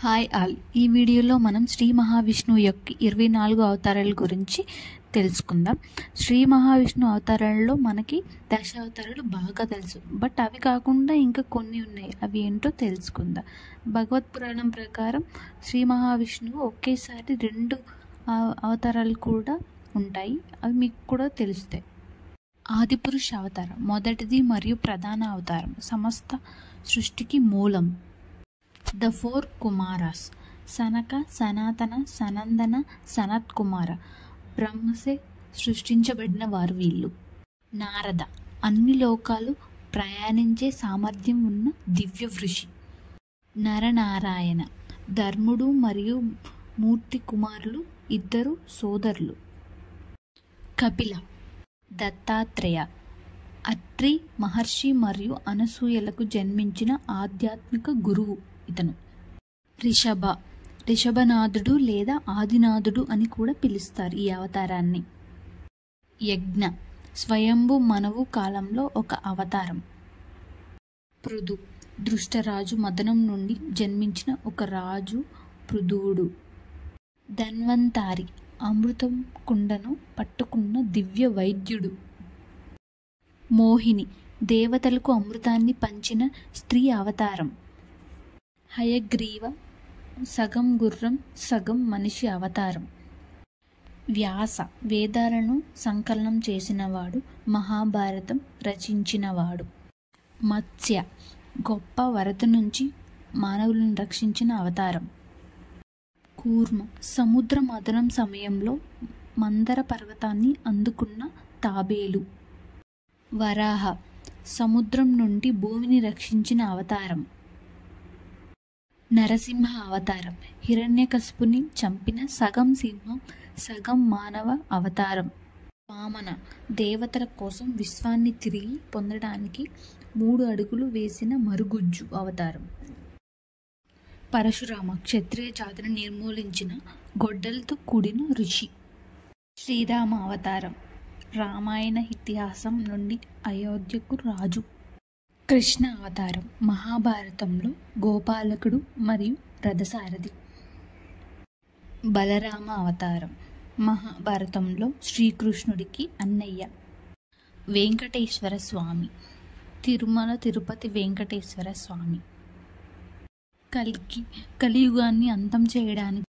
Hi all. ఈ వీడియోలో మనం శ్రీ మహావిష్ణువు యొక్క 24 అవతారాల గురించి తెలుసుకుందాం. శ్రీ మహావిష్ణు అవతారాలలో మనకి దశావతారాలు బాగా తెలుసు, బట్ అవి కాకుండా ఇంకా కొన్ని ఉన్నాయి. అవి ఏంటో తెలుసుకుందాం. భగవత్ పురాణం ప్రకారం శ్రీ మహావిష్ణువు ఒకేసారి 2 అవతారాలు కూడా ఉంటాయి. అవి మీకు కూడా తెలుస్తాయి. ఆదిపురుష అవతారం మొదటిది మరియు ప్రధాన అవతారం, సమస్త సృష్టికి మూలం. ద 4 కుమారాస్ సనక, సనాతన, సనందన, సనత్ కుమార. బ్రహ్మసే సృష్టించబడిన వారు వీళ్ళు. నారద అన్ని లోకాలు ప్రయాణించే సామర్థ్యం ఉన్న దివ్య ఋషి. నరనారాయణ ధర్ముడు మరియు మూర్తి కుమారులు, 2 సోదరులు. కపిల దత్తాత్రేయ అత్రి మహర్షి మరియు అనసూయలకు జన్మించిన ఆధ్యాత్మిక గురువు ఇతను. రిషభనాథుడు లేదా ఆదినాథుడు అని కూడా పిలుస్తారు ఈ అవతారాన్ని. యజ్ఞ స్వయంభు మనవు కాలంలో ఒక అవతారం. పృథు దృష్టరాజు మదనం నుండి జన్మించిన ఒక రాజు పృథువుడు. ధన్వంతారి అమృతం కుండను పట్టుకున్న దివ్య వైద్యుడు. మోహిని దేవతలకు అమృతాన్ని పంచిన స్త్రీ అవతారం. హయగ్రీవ సగం గుర్రం సగం మనిషి అవతారం. వ్యాస వేదాలను సంకలనం చేసినవాడు, మహాభారతం రచించినవాడు. మత్స్య గొప్ప వరద నుంచి మానవులను రక్షించిన అవతారం. కూర్మ సముద్ర మథనం సమయంలో మందర పర్వతాన్ని అందుకున్న తాబేలు. వరాహ సముద్రం నుండి భూమిని రక్షించిన అవతారం. నరసింహ అవతారం హిరణ్యకశిపుని చంపిన సగం సింహం సగం మానవ అవతారం. వామన దేవతల కోసం విశ్వాన్ని తిరిగి పొందడానికి 3 అడుగులు వేసిన మరుగుజ్జు అవతారం. పరశురామ క్షత్రియ జాతిని నిర్మూలించిన గొడ్డలతో కూడిన ఋషి. శ్రీరామ అవతారం రామాయణ ఇతిహాసం నుండి అయోధ్యకు రాజు. కృష్ణ అవతారం మహాభారతంలో గోపాలకుడు మరియు రథసారథి. బలరామ అవతారం మహాభారతంలో శ్రీకృష్ణుడికి అన్నయ్య. వెంకటేశ్వర స్వామి తిరుమల తిరుపతి వెంకటేశ్వర స్వామి. కలియుగాన్ని అంతం చేయడానికి